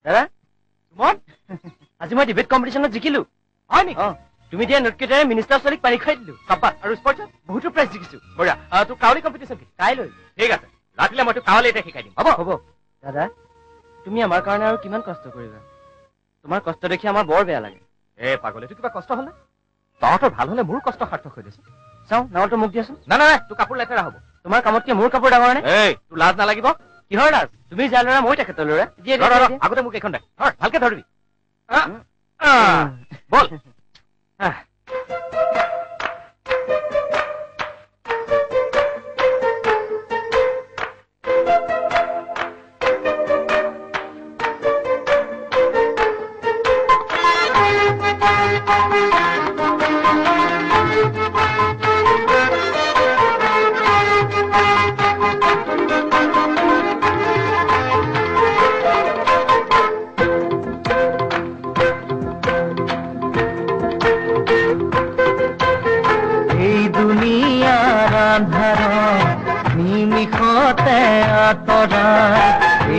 দাদা সুমন আজি মই ডিবেট কম্পিটিশনত জিকিলো হয় নেকি তুমি দিয়া নোটকেইটাৰে মিনিষ্টাৰ ছোৱালীক পানী খুৱাই দিলো চাপা আৰু স্পৰ্টছত বহুতো প্ৰাইজ জিকিছো বঢ়িয়া তোৰ কাউলী কম্পিটিশন কি কাইলৈ ঠিক আছে ৰাতিলে মই তোক কাউলী এটা শিকাই দিম হ'ব দাদা তুমি আমাৰ কাৰণে আৰু কিমান কষ্ট কৰিবা তোমাৰ কষ্ট দেখি আমাৰ বৰ বেয়া লাগে পাগল এইটো কিবা কষ্ট হলে তহঁতৰ ভাল হলে মোৰ কষ্ট সাৰ্থক হৈ দিছে চাওঁ নাৱলটো মোক দিয়াচোন নাই তোৰ কাপোৰ লেতেৰা হ'ব তোমাৰ কামতকে মোৰ কাপোৰ ডাঙৰ নে তোৰ লাজ নালাগিব কিহৰ লাজ তুমি যাৰ ল'ৰা মই তেখেতৰ ল'ৰা আগতে মোক এইখন দে ভালকে ধৰিবি বল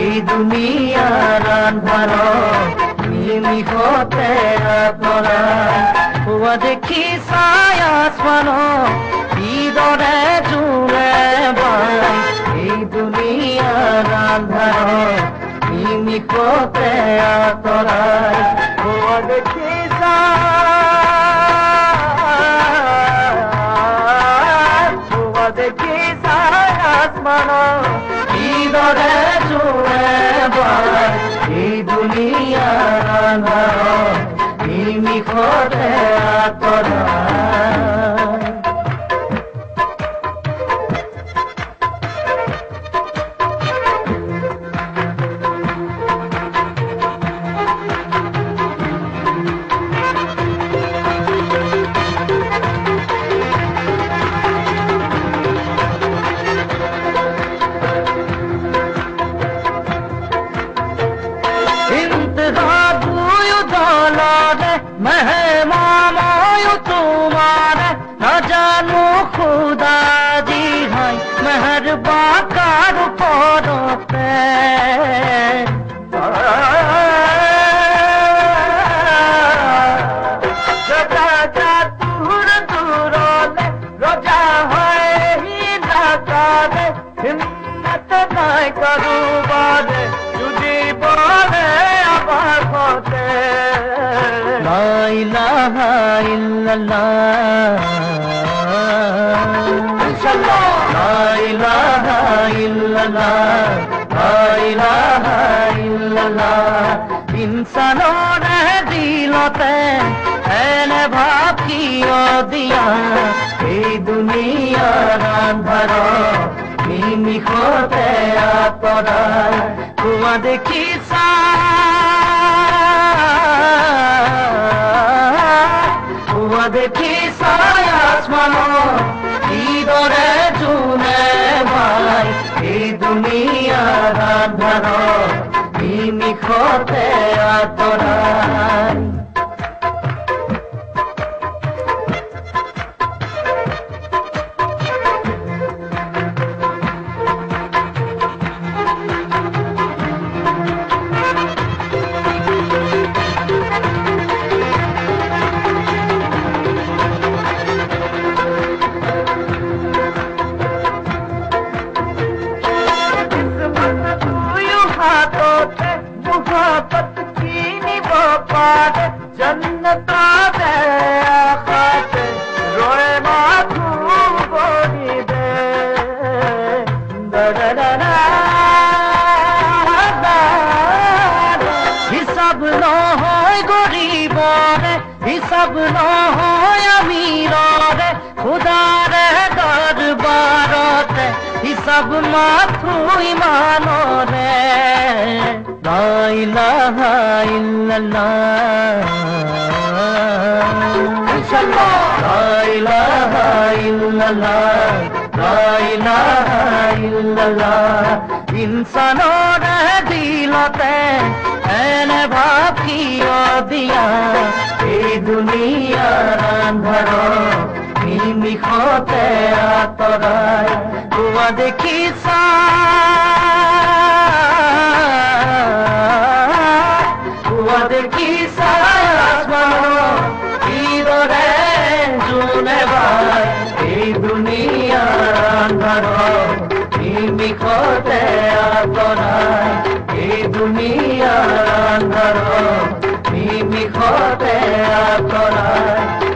এই দুনিয়াৰ আন্ধাৰত নিমিষতে আঁতৰাই হোৱা দেখি চাই আসমানত কিদৰে জোৰে বাই এই দুনিয়াৰ আন্ধাৰত নিমিষতে আঁতৰাই হোৱা দেখি দেখি চাই আসমানত কিদৰে জোৰে বাই এই দুনিয়াৰ আন্ধাৰত নিমিষতে আঁতৰাই ইনসানৰে দিলতে এনে ভাৱ কিয় দিয়া এই দুনিয়াৰ আন্ধাৰত নিমিষতে আঁতৰাই হোৱা দেখি হোৱা দেখি চাই আসমানত কিদৰে জোনে বাই এই দুনিয়াৰ আন্ধাৰত নিমিষতে আঁতৰাই সব মাথু ইমানরে লা ইলাহা ইল্লাল্লাহ লা ইলাহা ইল্লাল্লাহ লা ইলাহা ইল্লাল্লাহ ইনসানর দিলতে এনে ভাব কিয় দিয়া এই দুনিয়ার আন্ধাৰত নিমিষতে আঁতৰাই হোৱা দেখি দেখিছা আসমানত কিদৰে জোনে বাই এই দুনিয়াৰ আন্ধাৰত নিমিষতে আঁতৰাই এই দুনিয়াৰ আন্ধাৰত নিমিষতে আঁতৰাই